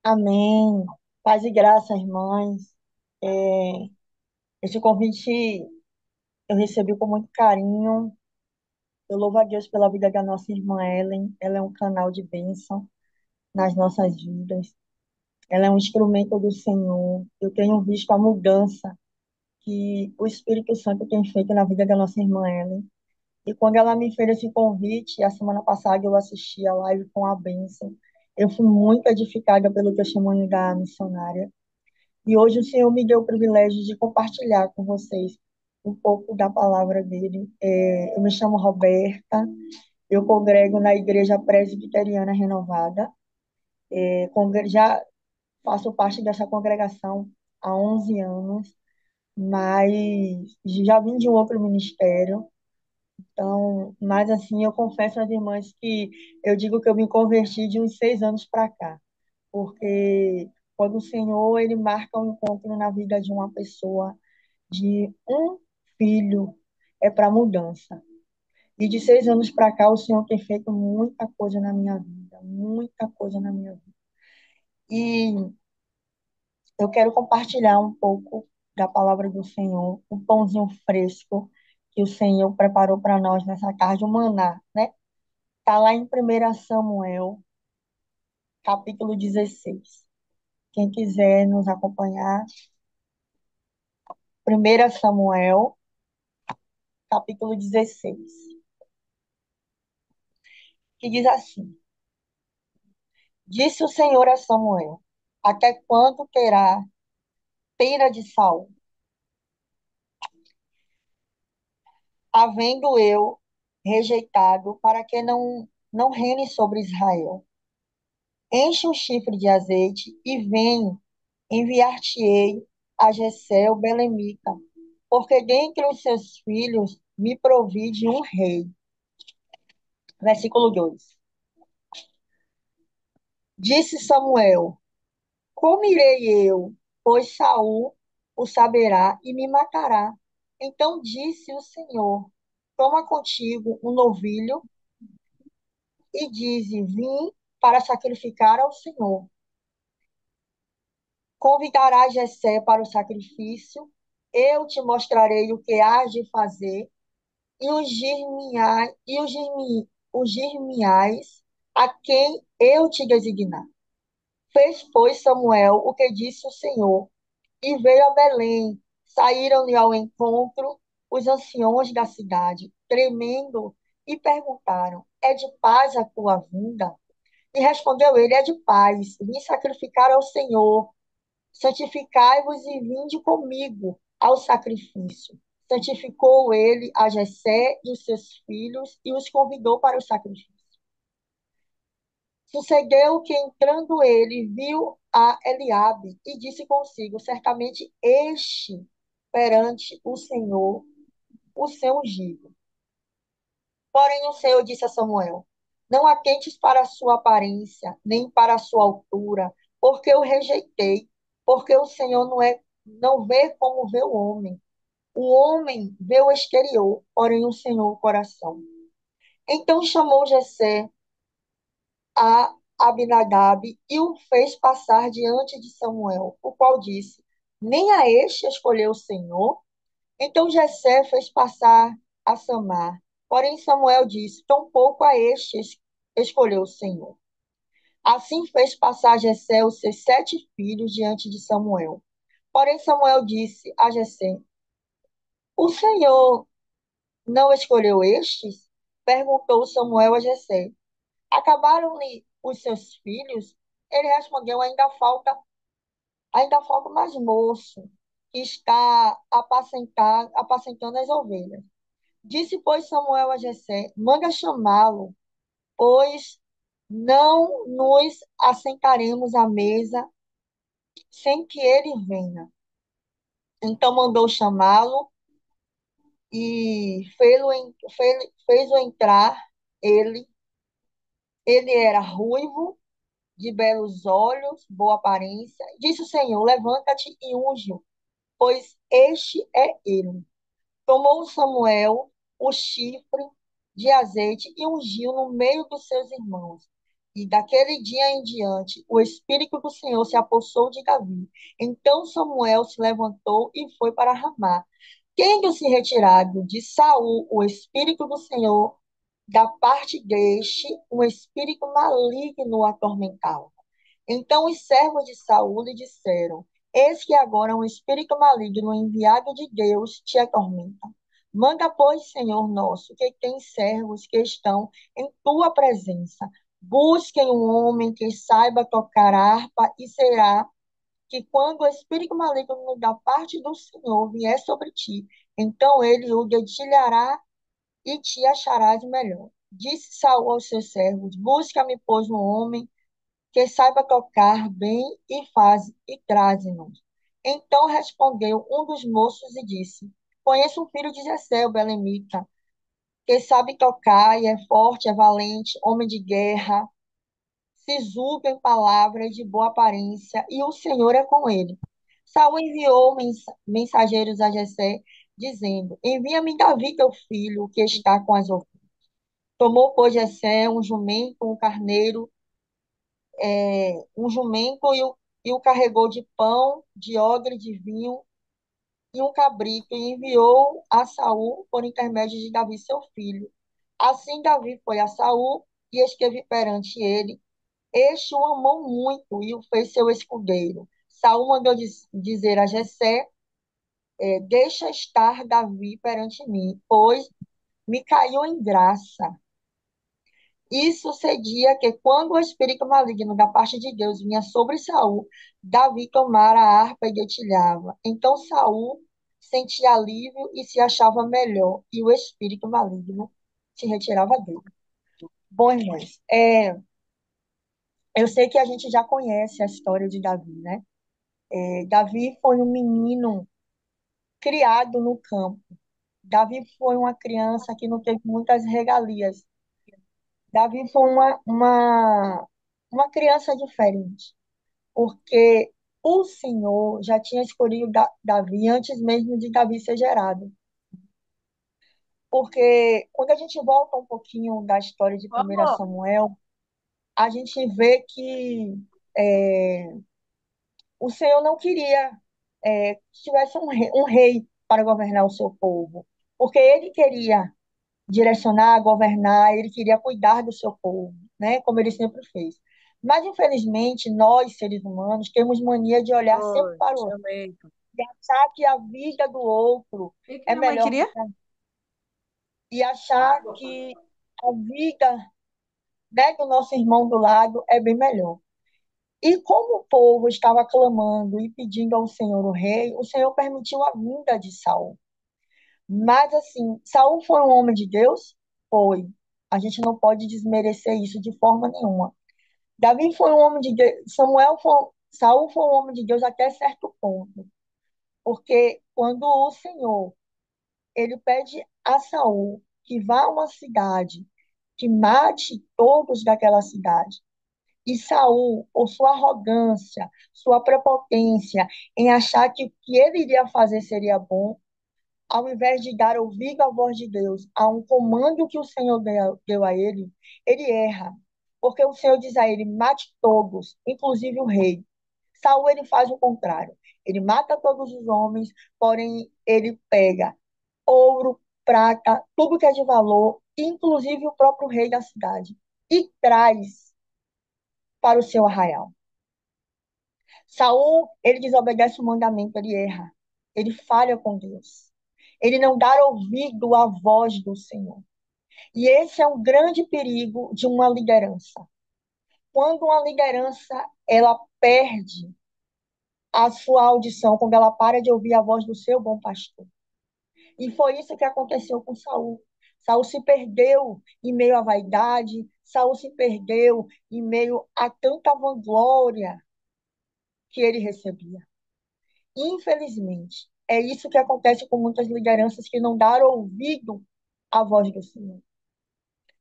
Amém. Paz e graça, irmãs. É, esse convite eu recebi com muito carinho. Eu louvo a Deus pela vida da nossa irmã Ellen. Ela é um canal de bênção nas nossas vidas. Ela é um instrumento do Senhor. Eu tenho visto a mudança que o Espírito Santo tem feito na vida da nossa irmã Ellen. E quando ela me fez esse convite, a semana passada eu assisti a live com a bênção. Eu fui muito edificada pelo testemunho da missionária. E hoje o Senhor me deu o privilégio de compartilhar com vocês um pouco da palavra dele. Eu me chamo Roberta, eu congrego na Igreja Presbiteriana Renovada. Já faço parte dessa congregação há 11 anos, mas já vim de um outro ministério. Então, mas assim, eu confesso às irmãs que eu digo que eu me converti de uns 6 anos para cá, porque quando o Senhor ele marca um encontro na vida de uma pessoa, de um filho, é para mudança. E de 6 anos para cá, o Senhor tem feito muita coisa na minha vida, muita coisa na minha vida. E eu quero compartilhar um pouco da palavra do Senhor, um pãozinho fresco que o Senhor preparou para nós nessa tarde, o maná, né? Está lá em 1 Samuel, capítulo 16. Quem quiser nos acompanhar, 1 Samuel, capítulo 16, que diz assim: Disse o Senhor a Samuel: Até quando terá pena de Saul, havendo eu rejeitado, para que não reine sobre Israel? Enche um chifre de azeite e vem, enviar-te-ei a Jessé o belemita, porque dentre os seus filhos me provide um rei. Versículo 2. Disse Samuel: Como irei eu? Pois Saul o saberá e me matará. Então disse o Senhor: Toma contigo um novilho e dize: Vim para sacrificar ao Senhor. Convidarás Jessé para o sacrifício. Eu te mostrarei o que hás de fazer e ungir-me-ás a quem eu te designar. Fez, pois, Samuel o que disse o Senhor, e veio a Belém. Saíram-lhe ao encontro os anciões da cidade, tremendo, e perguntaram: É de paz a tua vinda? E respondeu ele: É de paz. Vim sacrificar ao Senhor. Santificai-vos e vinde comigo ao sacrifício. Santificou ele a Jessé e os seus filhos e os convidou para o sacrifício. Sucedeu que, entrando ele, viu a Eliabe e disse consigo: Certamente este perante o seu ungido. Porém, o Senhor disse a Samuel: Não atentes para a sua aparência, nem para a sua altura, porque eu rejeitei, porque o Senhor não vê como vê o homem. O homem vê o exterior, porém o Senhor o coração. Então chamou Jessé a Abinadab e o fez passar diante de Samuel, o qual disse: Nem a este escolheu o Senhor. Então Jessé fez passar a Samar. Porém Samuel disse: Tampouco a este escolheu o Senhor. Assim fez passar Jessé os seus 7 filhos diante de Samuel. Porém Samuel disse a Jessé: O Senhor não escolheu estes? Perguntou Samuel a Jessé. Acabaram-lhe os seus filhos? Ele respondeu: ainda falta mais moço, que está apacentando as ovelhas. Disse, pois, Samuel a Jessé: Manda chamá-lo, pois não nos assentaremos à mesa sem que ele venha. Então mandou chamá-lo e fez-o entrar. Ele, ele era ruivo, de belos olhos, boa aparência. Disse o Senhor: Levanta-te e unge-o, pois este é ele. Tomou Samuel o chifre de azeite e ungiu no meio dos seus irmãos. E daquele dia em diante, o Espírito do Senhor se apossou de Davi. Então Samuel se levantou e foi para Ramá. Tendo se retirado de Saul o Espírito do Senhor, da parte deste, um espírito maligno o atormentava. Então os servos de Saul lhe disseram: Eis que agora um espírito maligno enviado de Deus te atormenta. Manda, pois, Senhor nosso, que tem servos que estão em tua presença. Busquem um homem que saiba tocar harpa, e será que quando o espírito maligno da parte do Senhor vier sobre ti, então ele o dedilhará e te acharás melhor. Disse Saul aos seus servos: Busca-me, pois, um homem que saiba tocar bem e traze-nos. Então respondeu um dos moços e disse: Conheço um filho de Jessé, o belemita, que sabe tocar e é forte, é valente, homem de guerra, sisudo em palavras, de boa aparência, e o Senhor é com ele. Saul enviou mensageiros a Jessé, dizendo: Envia-me Davi, teu filho, que está com as ovelhas. Tomou, pois, Jessé um jumento, um carneiro, um jumento e o carregou de pão, de odre, de vinho e um cabrito, e enviou a Saul por intermédio de Davi, seu filho. Assim Davi foi a Saul e esteve perante ele. Este o amou muito e o fez seu escudeiro. Saul mandou dizer a Jessé: Deixa estar Davi perante mim, pois me caiu em graça. E sucedia que, quando o espírito maligno da parte de Deus vinha sobre Saul, Davi tomara a harpa e dedilhava. Então Saul sentia alívio e se achava melhor, e o espírito maligno se retirava dele. Bom, irmãos, eu sei que a gente já conhece a história de Davi, né? Davi foi um menino criado no campo. Davi foi uma criança que não teve muitas regalias. Davi foi uma criança diferente, porque o Senhor já tinha escolhido Davi antes mesmo de Davi ser gerado. Porque quando a gente volta um pouquinho da história de 1 Oh, Samuel, a gente vê que é, o Senhor não queria que tivesse um rei para governar o seu povo, porque ele queria direcionar, governar, ele queria cuidar do seu povo, né? Como ele sempre fez. Mas, infelizmente, nós, seres humanos, temos mania de olhar sempre oi, para o outro, chamei. de achar que a vida do outro O que que é minha mãe melhor do queria? que a gente, e achar que a vida, né, do nosso irmão do lado é bem melhor. E como o povo estava clamando e pedindo ao Senhor o rei, o Senhor permitiu a vinda de Saul. Mas, assim, Saul foi um homem de Deus? Foi. A gente não pode desmerecer isso de forma nenhuma. Davi foi um homem de Deus, Saul foi um homem de Deus até certo ponto, porque quando o Senhor, ele pede a Saul que vá a uma cidade, que mate todos daquela cidade, e Saul, por sua arrogância, sua prepotência em achar que o que ele iria fazer seria bom, ao invés de dar ouvido à voz de Deus, a um comando que o Senhor deu a ele, ele erra. Porque o Senhor diz a ele: mate todos, inclusive o rei. Saul ele faz o contrário. Ele mata todos os homens, porém ele pega ouro, prata, tudo que é de valor, inclusive o próprio rei da cidade, e traz para o seu arraial. Saul, ele desobedece o mandamento, ele erra. Ele falha com Deus. Ele não dá ouvido à voz do Senhor. E esse é um grande perigo de uma liderança. Quando uma liderança ela perde a sua audição, quando ela para de ouvir a voz do seu bom pastor. E foi isso que aconteceu com Saul. Saul se perdeu em meio à vaidade, Saul se perdeu em meio a tanta vanglória que ele recebia. Infelizmente, é isso que acontece com muitas lideranças que não deram ouvido à voz do Senhor.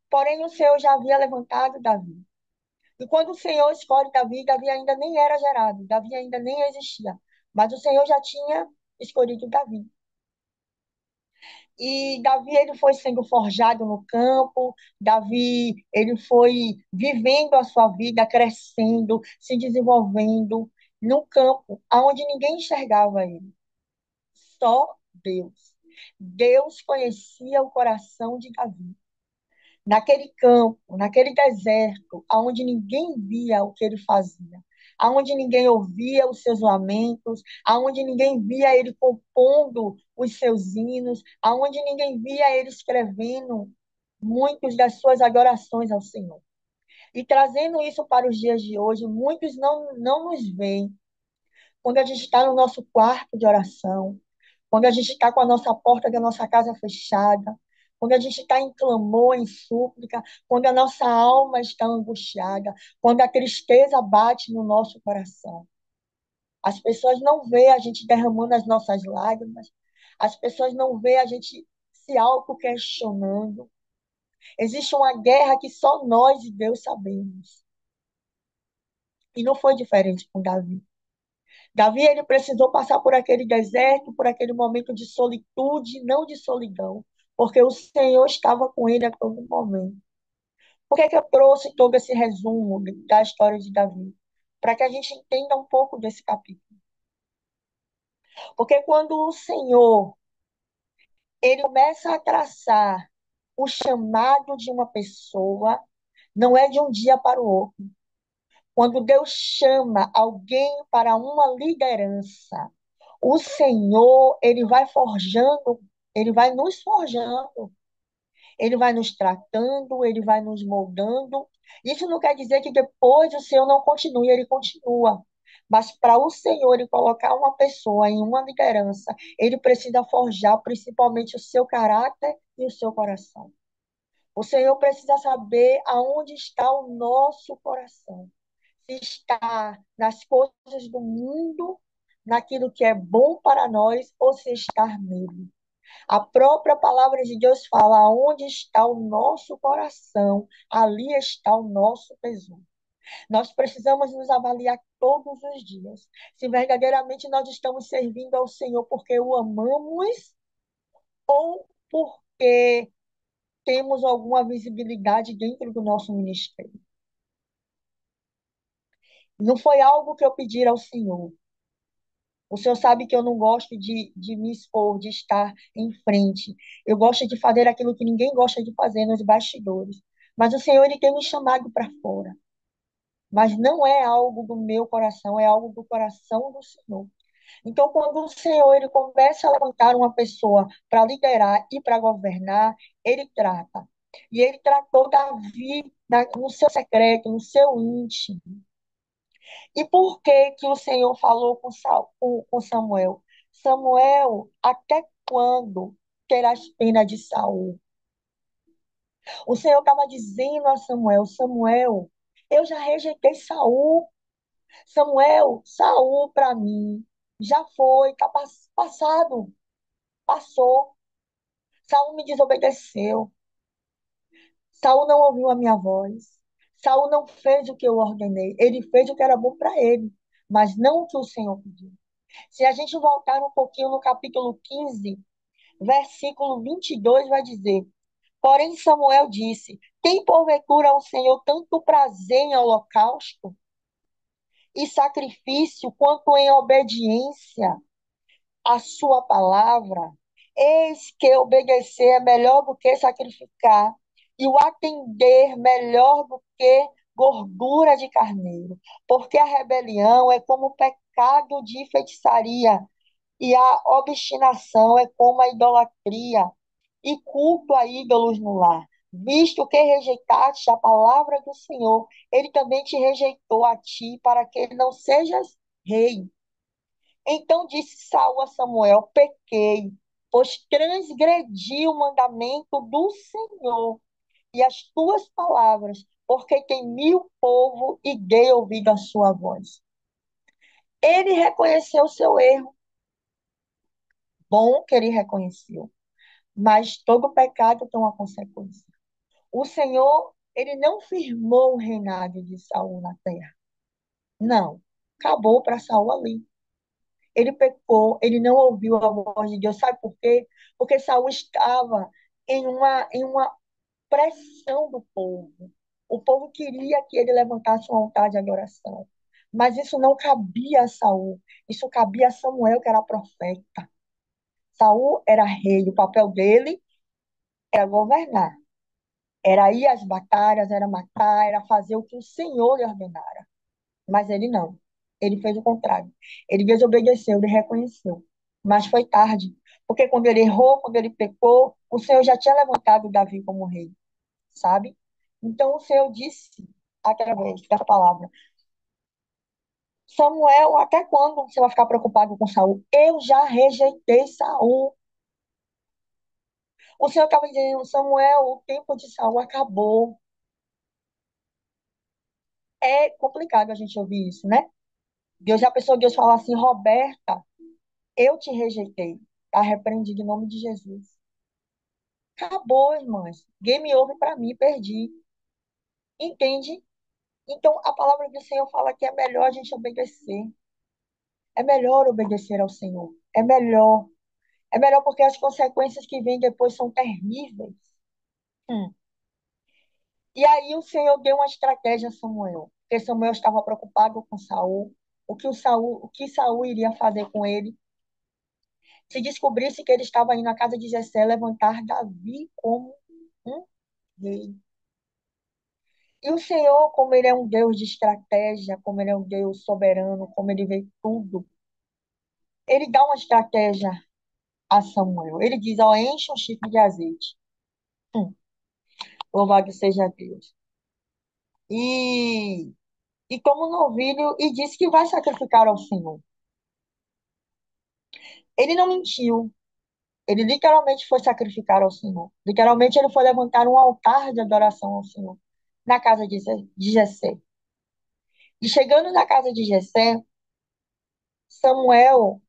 Porém, o Senhor já havia levantado Davi. E quando o Senhor escolhe Davi, Davi ainda nem era gerado, Davi ainda nem existia. Mas o Senhor já tinha escolhido Davi. E Davi, ele foi sendo forjado no campo, Davi, ele foi vivendo a sua vida, crescendo, se desenvolvendo no campo, aonde ninguém enxergava ele, só Deus. Deus conhecia o coração de Davi. Naquele campo, naquele deserto, aonde ninguém via o que ele fazia, aonde ninguém ouvia os seus lamentos, aonde ninguém via ele compondo os seus hinos, aonde ninguém via ele escrevendo muitas das suas adorações ao Senhor. E trazendo isso para os dias de hoje, muitos não nos veem quando a gente está no nosso quarto de oração, quando a gente está com a nossa porta da nossa casa fechada, quando a gente está em clamor, em súplica, quando a nossa alma está angustiada, quando a tristeza bate no nosso coração. As pessoas não veem a gente derramando as nossas lágrimas, as pessoas não veem a gente se auto-questionando. Existe uma guerra que só nós e Deus sabemos. E não foi diferente com Davi. Davi, ele precisou passar por aquele deserto, por aquele momento de solitude, não de solidão, porque o Senhor estava com ele a todo momento. Por que que eu trouxe todo esse resumo da história de Davi? Para que a gente entenda um pouco desse capítulo. Porque quando o Senhor, ele começa a traçar o chamado de uma pessoa, não é de um dia para o outro. Quando Deus chama alguém para uma liderança, o Senhor, ele vai forjando, ele vai nos forjando, ele vai nos tratando, ele vai nos moldando. Isso não quer dizer que depois o Senhor não continue, ele continua. Mas para o Senhor ele colocar uma pessoa em uma liderança, ele precisa forjar principalmente o seu caráter e o seu coração. O Senhor precisa saber aonde está o nosso coração. Se está nas coisas do mundo, naquilo que é bom para nós, ou se está nele. A própria palavra de Deus fala: onde está o nosso coração, ali está o nosso tesouro. Nós precisamos nos avaliar todos os dias. Se verdadeiramente nós estamos servindo ao Senhor porque o amamos ou porque temos alguma visibilidade dentro do nosso ministério. Não foi algo que eu pedi ao Senhor. O Senhor sabe que eu não gosto de me expor, de estar em frente. Eu gosto de fazer aquilo que ninguém gosta de fazer nos bastidores. Mas o Senhor, ele tem me chamado para fora. Mas não é algo do meu coração, é algo do coração do Senhor. Então, quando o Senhor ele começa a levantar uma pessoa para liderar e para governar, ele trata. E ele tratou Davi no seu secreto, no seu íntimo. E por que que o Senhor falou com Samuel? Samuel, até quando terás pena de Saul? O Senhor estava dizendo a Samuel, Samuel, eu já rejeitei Saul. Samuel, Saul para mim já foi, está passado, passou. Saul me desobedeceu. Saul não ouviu a minha voz. Saul não fez o que eu ordenei. Ele fez o que era bom para ele, mas não o que o Senhor pediu. Se a gente voltar um pouquinho no capítulo 15, versículo 22, vai dizer: Porém, Samuel disse: Tem porventura ao Senhor tanto prazer em holocausto e sacrifício, quanto em obediência à sua palavra? Eis que obedecer é melhor do que sacrificar, e o atender melhor do que gordura de carneiro. Porque a rebelião é como o pecado de feitiçaria, e a obstinação é como a idolatria e culto a ídolos no lar. Visto que rejeitaste a palavra do Senhor, ele também te rejeitou a ti, para que não sejas rei. Então disse Saul a Samuel: Pequei, pois transgredi o mandamento do Senhor e as tuas palavras, porque temi o povo e dei ouvido à sua voz. Ele reconheceu o seu erro, bom que ele reconheceu. Mas todo pecado tem uma consequência. O Senhor, ele não firmou o reinado de Saul na terra. Não. Acabou para Saul ali. Ele pecou, ele não ouviu a voz de Deus. Sabe por quê? Porque Saul estava em uma pressão do povo. O povo queria que ele levantasse um altar de adoração. Mas isso não cabia a Saul. Isso cabia a Samuel, que era profeta. Saul era rei. O papel dele era governar. Era ir às batalhas, era matar, era fazer o que o Senhor lhe ordenara. Mas ele não. Ele fez o contrário. Ele desobedeceu, ele reconheceu. Mas foi tarde. Porque quando ele errou, quando ele pecou, o Senhor já tinha levantado Davi como rei, sabe? Então o Senhor disse, através da palavra, Samuel, até quando você vai ficar preocupado com Saul? Eu já rejeitei Saul. O Senhor estava dizendo, Samuel, o tempo de Saul acabou. É complicado a gente ouvir isso, né? Deus já pensou, Deus falar assim, Roberta, eu te rejeitei. Tá repreendido em nome de Jesus. Acabou, irmãs. Game over para mim, perdi. Entende? Então, a palavra do Senhor fala que é melhor a gente obedecer. É melhor obedecer ao Senhor. É melhor. É melhor porque as consequências que vêm depois são terríveis. Hum. E aí o Senhor deu uma estratégia a Samuel. Porque Samuel estava preocupado com Saul. O que Saul iria fazer com ele se descobrisse que ele estava indo à casa de Jessé levantar Davi como um rei. E o Senhor, como Ele é um Deus de estratégia, como Ele é um Deus soberano, como Ele vê tudo, Ele dá uma estratégia a Samuel. Ele diz, ó, enche um chifre de azeite. Hum, louvado seja Deus. E, e toma um novilho e diz que vai sacrificar ao Senhor. Ele não mentiu. Ele literalmente foi sacrificar ao Senhor. Literalmente ele foi levantar um altar de adoração ao Senhor na casa de Jessé. E chegando na casa de Jessé, Samuel,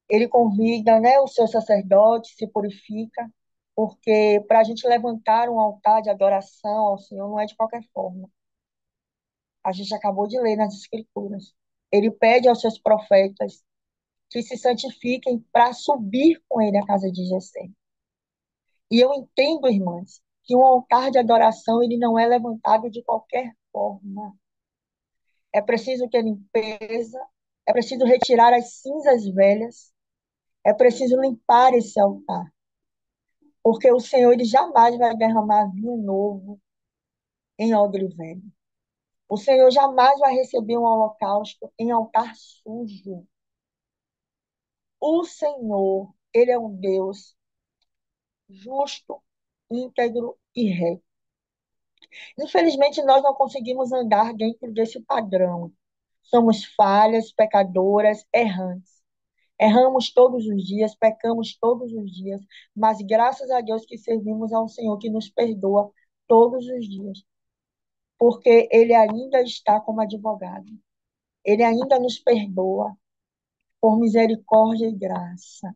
ele convida, né, o seu sacerdote, se purifica, porque para a gente levantar um altar de adoração ao Senhor não é de qualquer forma. A gente acabou de ler nas Escrituras. Ele pede aos seus profetas que se santifiquem para subir com ele à casa de Jessé. E eu entendo, irmãs, que um altar de adoração ele não é levantado de qualquer forma. É preciso ter limpeza, é preciso retirar as cinzas velhas, é preciso limpar esse altar, porque o Senhor ele jamais vai derramar vinho novo em odre velho. O Senhor jamais vai receber um holocausto em altar sujo. O Senhor, ele é um Deus justo, íntegro e reto. Infelizmente, nós não conseguimos andar dentro desse padrão. Somos falhas, pecadoras, errantes. Erramos todos os dias, pecamos todos os dias, mas graças a Deus que servimos a um Senhor que nos perdoa todos os dias, porque Ele ainda está como advogado. Ele ainda nos perdoa por misericórdia e graça.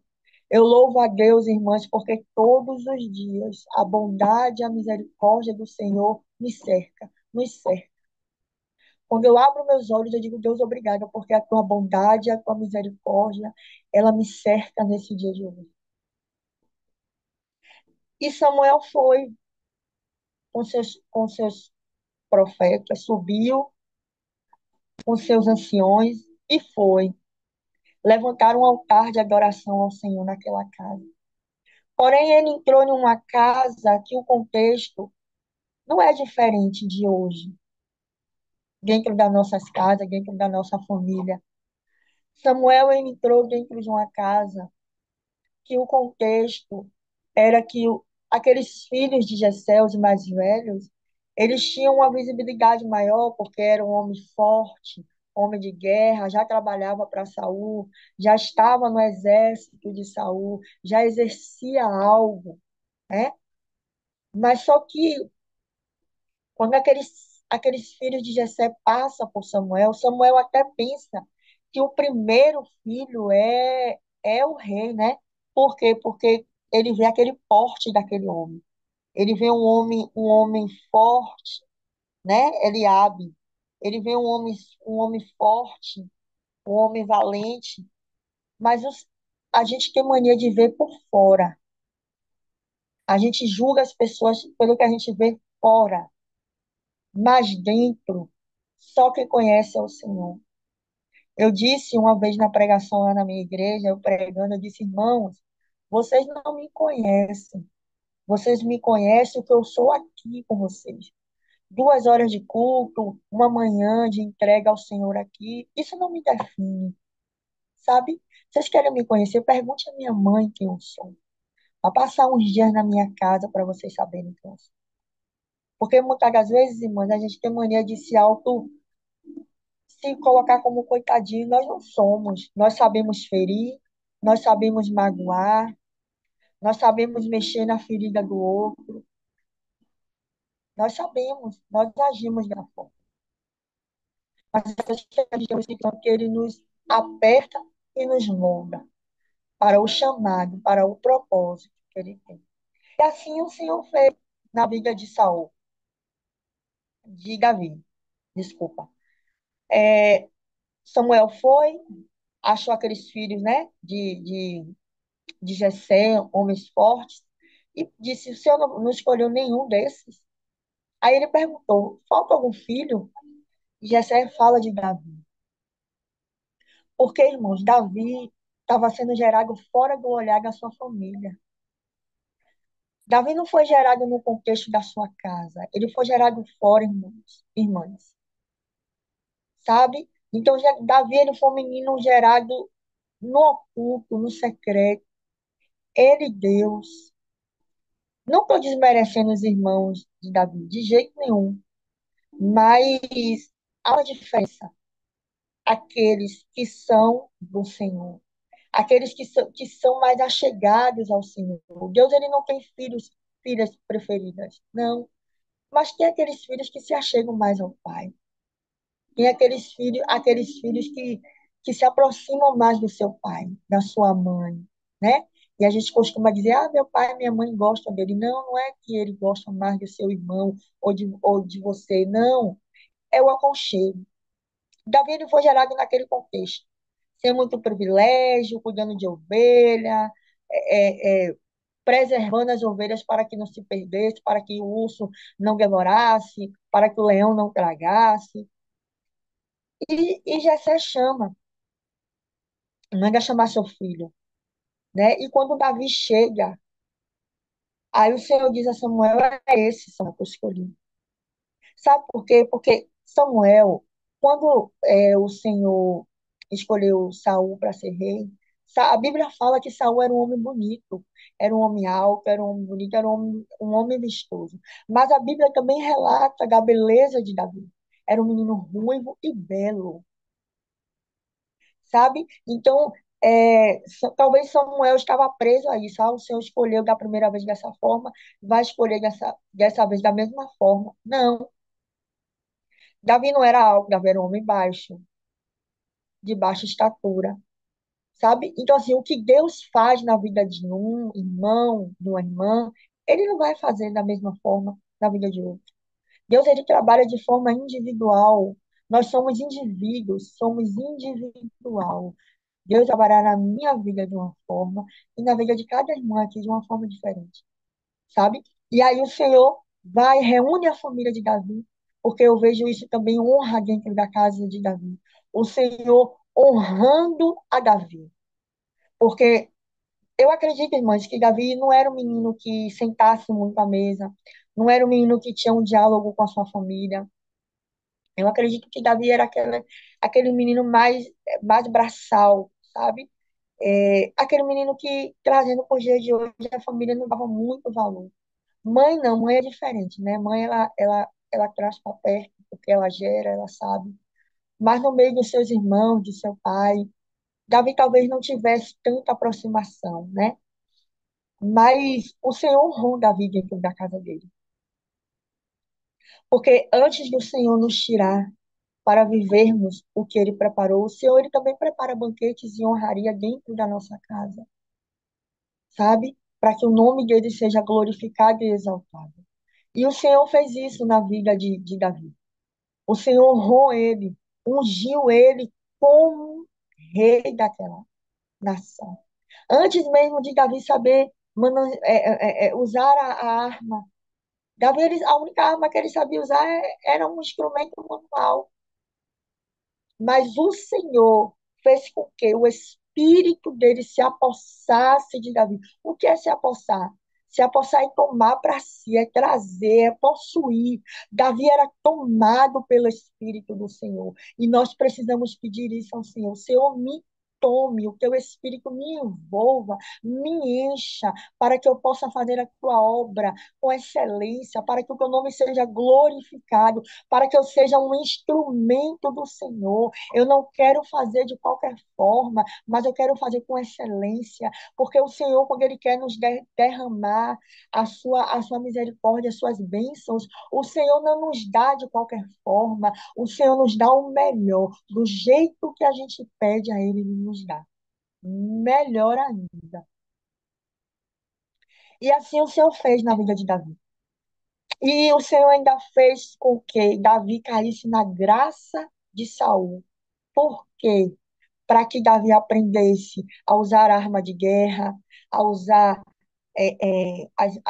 Eu louvo a Deus, irmãs, porque todos os dias a bondade e a misericórdia do Senhor me cerca, nos cerca. Quando eu abro meus olhos, eu digo, Deus, obrigada, porque a tua bondade, a tua misericórdia, ela me cerca nesse dia de hoje. E Samuel foi com seus profetas, subiu com seus anciões e foi levantar um altar de adoração ao Senhor naquela casa. Porém, ele entrou em uma casa que o contexto não é diferente de hoje, dentro das nossas casas, dentro da nossa família. Samuel ele entrou dentro de uma casa que o contexto era que aqueles filhos de Jessé, os mais velhos, eles tinham uma visibilidade maior porque era um homem forte, homem de guerra, já trabalhava para Saul, já estava no exército de Saul, já exercia algo, né? Mas só que quando aqueles filhos de Jessé passam por Samuel, Samuel até pensa que o primeiro filho é o rei, né? Por quê? Porque ele vê aquele porte daquele homem. Ele vê um homem forte, né? Eliabe. Ele vê um homem forte, um homem valente. Mas a gente tem mania de ver por fora. A gente julga as pessoas pelo que a gente vê fora, mas dentro, só quem conhece é o Senhor. Eu disse uma vez na pregação lá na minha igreja, eu pregando, eu disse, irmãos, vocês não me conhecem. Vocês me conhecem o que eu sou aqui com vocês. 2 horas de culto, uma manhã de entrega ao Senhor aqui, isso não me define, sabe? Vocês querem me conhecer? Pergunte à minha mãe quem eu sou. Vá passar uns dias na minha casa para vocês saberem quem eu sou. Porque muitas das vezes, irmãs, a gente tem mania de se colocar como coitadinho. Nós não somos. Nós sabemos ferir, nós sabemos magoar, nós sabemos mexer na ferida do outro. Nós sabemos, nós agimos da forma. Mas acho que a gente tem um Espírito que ele nos aperta e nos molda para o chamado, para o propósito que ele tem. E assim o Senhor fez na vida de Saul, de Davi, desculpa. Samuel foi, achou aqueles filhos, né, de Jessé, homens fortes, e disse, o Senhor não escolheu nenhum desses? Aí ele perguntou, falta algum filho? E Jessé fala de Davi. Porque, irmãos, Davi estava sendo gerado fora do olhar da sua família. Davi não foi gerado no contexto da sua casa. Ele foi gerado fora, irmãos, irmãs. Sabe? Então, Davi, ele foi um menino gerado no oculto, no secreto. Ele, Deus. Não estou desmerecendo os irmãos de Davi, de jeito nenhum. Mas há uma diferença. Aqueles que são do Senhor. Aqueles que são mais achegados ao Senhor. Deus, ele não tem filhas preferidas. Não. Mas tem aqueles filhos que se achegam mais ao Pai. Tem aqueles filhos que se aproximam mais do seu pai, da sua mãe, né? E a gente costuma dizer, ah, meu pai e minha mãe gostam dele. Não, não é que ele gosta mais do seu irmão ou de você, não. É o aconchego. Davi ele foi gerado naquele contexto. Sem muito privilégio, cuidando de ovelha, preservando as ovelhas para que não se perdesse, para que o urso não devorasse, para que o leão não tragasse. E Jessé chama, manda chamar seu filho, né? E quando Davi chega, aí o Senhor diz a Samuel, é esse Samuel que eu escolhi. Sabe por quê? Porque Samuel, quando o Senhor escolheu Saul para ser rei, a Bíblia fala que Saul era um homem bonito, era um homem alto, era um homem bonito, era um homem vistoso. Mas a Bíblia também relata da beleza de Davi. Era um menino ruivo e belo. Sabe? Então, talvez Samuel estava preso a isso. Ah, o Senhor escolheu da primeira vez dessa forma, vai escolher dessa vez da mesma forma. Não. Davi não era alto, Davi era um homem baixo, de baixa estatura. Sabe? Então, assim, o que Deus faz na vida de um irmão, de uma irmã, ele não vai fazer da mesma forma na vida de outro. Deus, ele trabalha de forma individual. Nós somos individual. Deus trabalhar na minha vida de uma forma e na vida de cada irmã aqui de uma forma diferente, sabe? E aí o Senhor vai, reúne a família de Davi, porque eu vejo isso também honra dentro da casa de Davi. O Senhor honrando a Davi. Porque eu acredito, irmãs, que Davi não era um menino que sentasse muito à mesa, não era um menino que tinha um diálogo com a sua família. Eu acredito que Davi era aquele menino mais braçal, sabe? Aquele menino que, trazendo para os dias de hoje, a família não dava muito valor. Mãe não, mãe é diferente, né? Mãe, ela traz para perto, porque ela gera, ela sabe. Mas no meio dos seus irmãos, de seu pai, Davi talvez não tivesse tanta aproximação, né? Mas o Senhor honrou Davi dentro da casa dele. Porque antes do Senhor nos tirar para vivermos o que ele preparou, o Senhor ele também prepara banquetes e honraria dentro da nossa casa, sabe? Para que o nome dele seja glorificado e exaltado. E o Senhor fez isso na vida de Davi. O Senhor honrou ele, ungiu ele como rei daquela nação. Antes mesmo de Davi saber usar a arma, Davi, a única arma que ele sabia usar era um instrumento manual. Mas o Senhor fez com que o espírito dele se apossasse de Davi. O que é se apossar? Se apossar é tomar para si, é trazer, é possuir. Davi era tomado pelo Espírito do Senhor. E nós precisamos pedir isso ao Senhor. Senhor, me tome, o teu Espírito me envolva, me encha, para que eu possa fazer a tua obra com excelência, para que o teu nome seja glorificado, para que eu seja um instrumento do Senhor. Eu não quero fazer de qualquer forma, mas eu quero fazer com excelência, porque o Senhor, quando Ele quer nos derramar a sua misericórdia, as suas bênçãos, o Senhor não nos dá de qualquer forma, o Senhor nos dá o melhor, do jeito que a gente pede a Ele, Ele nos dá. Melhor ainda. E assim o Senhor fez na vida de Davi. E o Senhor ainda fez com que Davi caísse na graça de Saul. Por quê? Para que Davi aprendesse a usar arma de guerra, a usar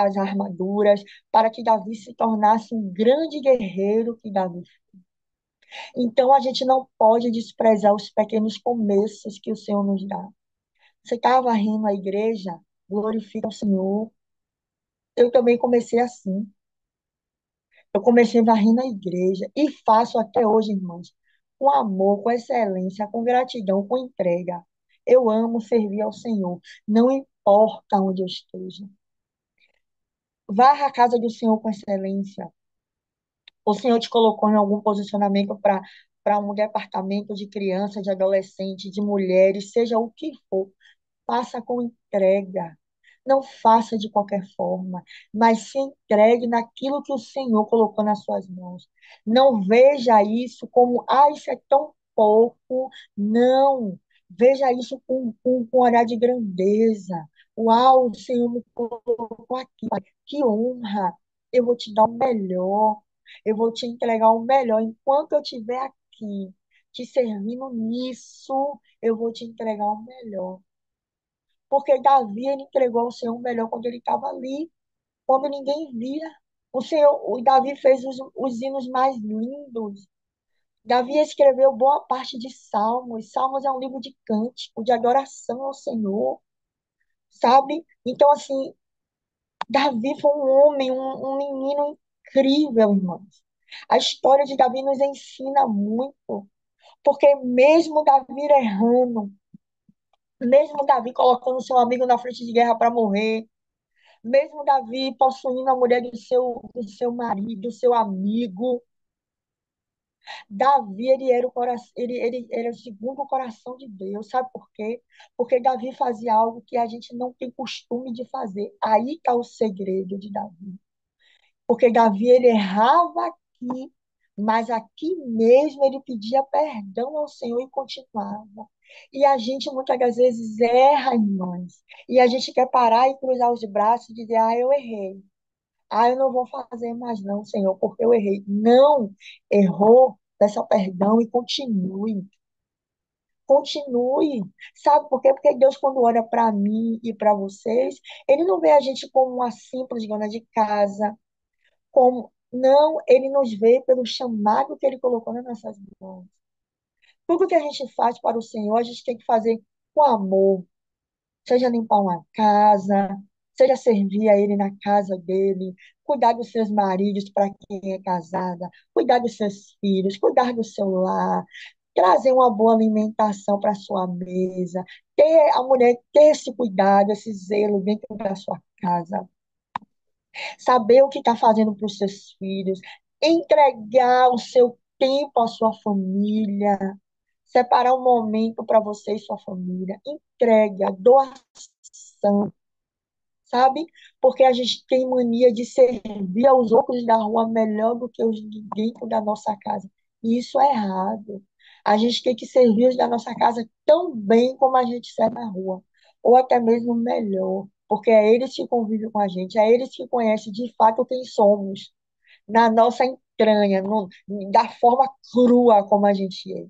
as armaduras, para que Davi se tornasse um grande guerreiro que Davi. Então a gente não pode desprezar os pequenos começos que o Senhor nos dá. Você estava rindo a igreja, glorifica o Senhor. Eu também comecei assim. Eu comecei varrendo a igreja e faço até hoje, irmãos, com amor, com excelência, com gratidão, com entrega. Eu amo servir ao Senhor, não importa onde eu esteja. Varra a casa do Senhor com excelência. O Senhor te colocou em algum posicionamento para um departamento de criança, de adolescente, de mulheres, seja o que for. Faça com entrega. Não faça de qualquer forma, mas se entregue naquilo que o Senhor colocou nas suas mãos. Não veja isso como, isso é tão pouco. Não. Veja isso com um olhar de grandeza. Uau, o Senhor me colocou aqui. Que honra. Eu vou te dar o melhor. Eu vou te entregar o melhor. Enquanto eu estiver aqui, te servindo nisso, eu vou te entregar o melhor. Porque Davi, ele entregou ao Senhor o melhor quando ele estava ali, quando ninguém via. O Davi fez os hinos mais lindos. Davi escreveu boa parte de Salmos. Salmos é um livro de cântico, de adoração ao Senhor, sabe? Então, assim, Davi foi um homem, um menino incrível, irmãos. A história de Davi nos ensina muito, porque mesmo Davi errando, mesmo Davi colocando seu amigo na frente de guerra para morrer, mesmo Davi possuindo a mulher do seu marido, do seu amigo, Davi, ele era o coração, ele era segundo o coração de Deus. Sabe por quê? Porque Davi fazia algo que a gente não tem costume de fazer. Aí está o segredo de Davi. Porque Davi, ele errava aqui, mas aqui mesmo ele pedia perdão ao Senhor e continuava. E a gente muitas das vezes erra, irmãs. E a gente quer parar e cruzar os braços e dizer, eu errei. Eu não vou fazer mais não, Senhor, porque eu errei. Não, errou, peça perdão e continue. Continue. Sabe por quê? Porque Deus, quando olha para mim e para vocês, Ele não vê a gente como uma simples dona de casa, como... Não, Ele nos vê pelo chamado que Ele colocou nas nossas mãos. Tudo que a gente faz para o Senhor, a gente tem que fazer com amor, seja limpar uma casa, seja servir a ele na casa dele, cuidar dos seus maridos para quem é casada, cuidar dos seus filhos, cuidar do seu lar, trazer uma boa alimentação para a sua mesa, ter a mulher ter esse cuidado, esse zelo dentro da sua casa, saber o que está fazendo para os seus filhos, entregar o seu tempo à sua família, separar um momento para você e sua família, entrega, doação, sabe? Porque a gente tem mania de servir aos outros da rua melhor do que os de dentro da nossa casa. E isso é errado. A gente tem que servir os da nossa casa tão bem como a gente serve na rua, ou até mesmo melhor, porque é eles que convivem com a gente, é eles que conhecem de fato quem somos, na nossa entranha, da forma crua como a gente é,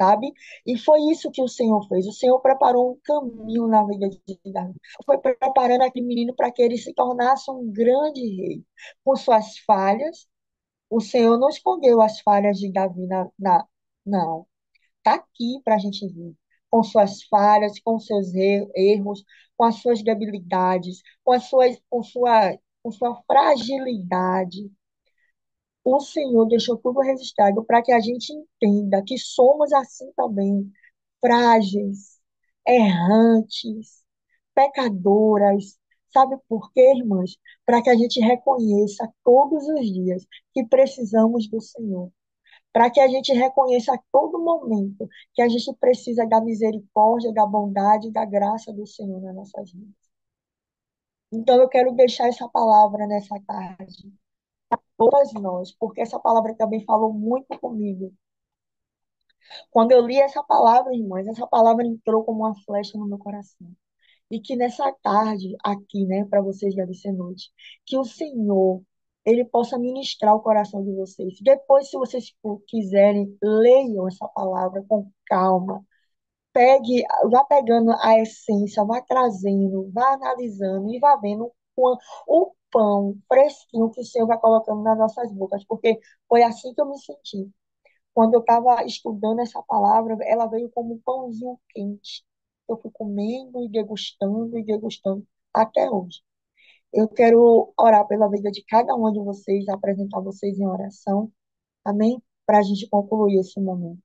sabe? E foi isso que o Senhor fez. O Senhor preparou um caminho na vida de Davi. Foi preparando aquele menino para que ele se tornasse um grande rei, com suas falhas. O Senhor não escondeu as falhas de Davi não. Está aqui para a gente ver. Com suas falhas, com seus erros, com as suas debilidades, com sua fragilidade. O Senhor deixou tudo registrado para que a gente entenda que somos assim também, frágeis, errantes, pecadoras. Sabe por quê, irmãs? Para que a gente reconheça todos os dias que precisamos do Senhor. Para que a gente reconheça a todo momento que a gente precisa da misericórdia, da bondade e da graça do Senhor nas nossas vidas. Então, eu quero deixar essa palavra nessa tarde, todas nós, porque essa palavra também falou muito comigo. Quando eu li essa palavra, irmãs, essa palavra entrou como uma flecha no meu coração. E que nessa tarde, aqui, né, para vocês deve ser noite, que o Senhor, ele possa ministrar o coração de vocês. Depois, se vocês quiserem, leiam essa palavra com calma. Pegue, vá pegando a essência, vá trazendo, vá analisando e vá vendo o pão fresquinho que o Senhor vai colocando nas nossas bocas, porque foi assim que eu me senti. Quando eu estava estudando essa palavra, ela veio como um pãozinho quente. Eu fui comendo e degustando até hoje. Eu quero orar pela vida de cada um de vocês, apresentar vocês em oração, amém? Para a gente concluir esse momento.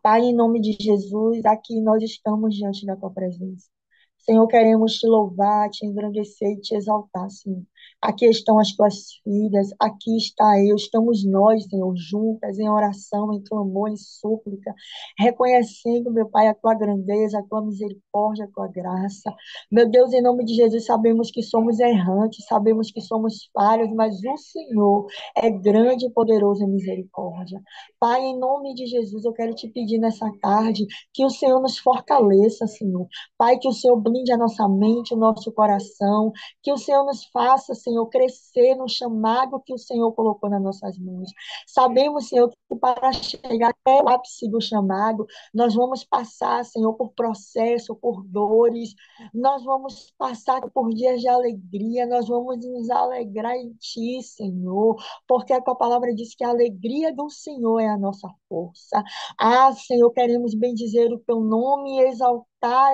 Pai, em nome de Jesus, aqui nós estamos diante da tua presença. Senhor, queremos te louvar, te engrandecer e te exaltar, Senhor. Aqui estão as tuas filhas, aqui está eu, estamos nós, Senhor, juntas em oração, em clamor, em súplica, reconhecendo, meu Pai, a tua grandeza, a tua misericórdia, a tua graça. Meu Deus, em nome de Jesus, sabemos que somos errantes, sabemos que somos falhos, mas o Senhor é grande e poderoso em misericórdia. Pai, em nome de Jesus, eu quero te pedir nessa tarde que o Senhor nos fortaleça, Senhor. Pai, que o Senhor blinde a nossa mente, o nosso coração, que o Senhor nos faça, Senhor, crescer no chamado que o Senhor colocou nas nossas mãos. Sabemos, Senhor, que para chegar até o ápice do chamado, nós vamos passar, Senhor, por processo, por dores, nós vamos passar por dias de alegria, nós vamos nos alegrar em Ti, Senhor, porque a Tua palavra diz que a alegria do Senhor é a nossa força. Ah, Senhor, queremos bendizer o Teu nome e exaltar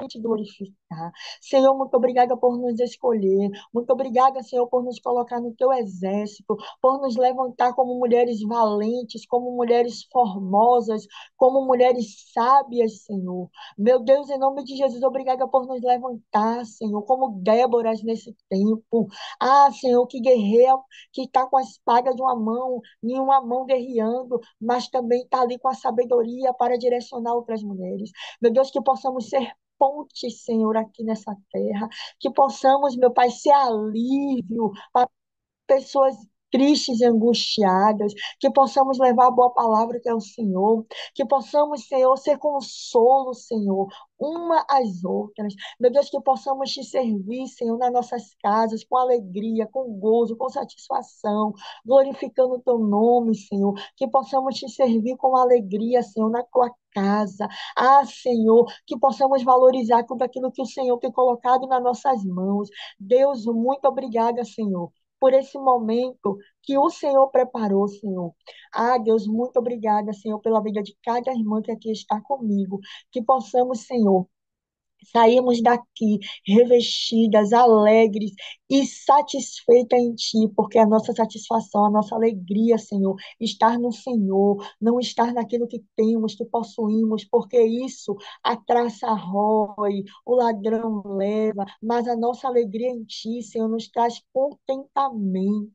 e te glorificar. Senhor, muito obrigada por nos escolher. Muito obrigada, Senhor, por nos colocar no teu exército, por nos levantar como mulheres valentes, como mulheres formosas, como mulheres sábias, Senhor. Meu Deus, em nome de Jesus, obrigada por nos levantar, Senhor, como Déboras nesse tempo. Ah, Senhor, que guerreira que está com a espada de uma mão, em uma mão guerreando, mas também está ali com a sabedoria para direcionar outras mulheres. Meu Deus, que possamos ser pontes, Senhor, aqui nessa terra, que possamos, meu Pai, ser alívio para pessoas tristes e angustiadas, que possamos levar a boa palavra que é o Senhor, que possamos, Senhor, ser consolo, Senhor, uma às outras. Meu Deus, que possamos te servir, Senhor, nas nossas casas, com alegria, com gozo, com satisfação, glorificando o teu nome, Senhor, que possamos te servir com alegria, Senhor, na tua casa. Ah, Senhor, que possamos valorizar tudo aquilo que o Senhor tem colocado nas nossas mãos. Deus, muito obrigada, Senhor, por esse momento que o Senhor preparou, Senhor. Ah, Deus, muito obrigada, Senhor, pela vida de cada irmã que aqui está comigo. Que possamos, Senhor, saímos daqui revestidas, alegres e satisfeitas em Ti, porque a nossa satisfação, a nossa alegria, Senhor, estar no Senhor, não estar naquilo que temos, que possuímos, porque isso a traça rói, o ladrão leva, mas a nossa alegria em Ti, Senhor, nos traz contentamento,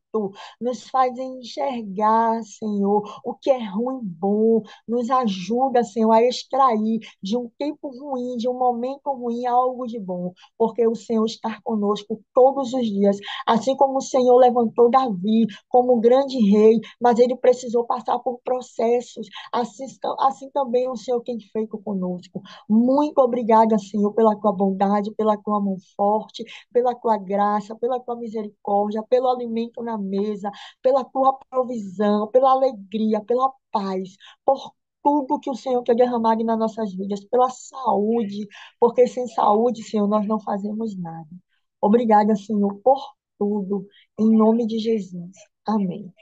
nos faz enxergar, Senhor, o que é ruim bom, nos ajuda, Senhor, a extrair de um tempo ruim, de um momento ruim, algo de bom, porque o Senhor está conosco todos os dias. Assim como o Senhor levantou Davi como um grande rei, mas ele precisou passar por processos, assim também o Senhor tem feito conosco. Muito obrigada, Senhor, pela tua bondade, pela tua mão forte, pela tua graça, pela tua misericórdia, pelo alimento na mesa, pela tua provisão, pela alegria, pela paz, por tudo que o Senhor quer derramar nas nossas vidas, pela saúde, porque sem saúde, Senhor, nós não fazemos nada. Obrigada, Senhor, por tudo, em nome de Jesus. Amém.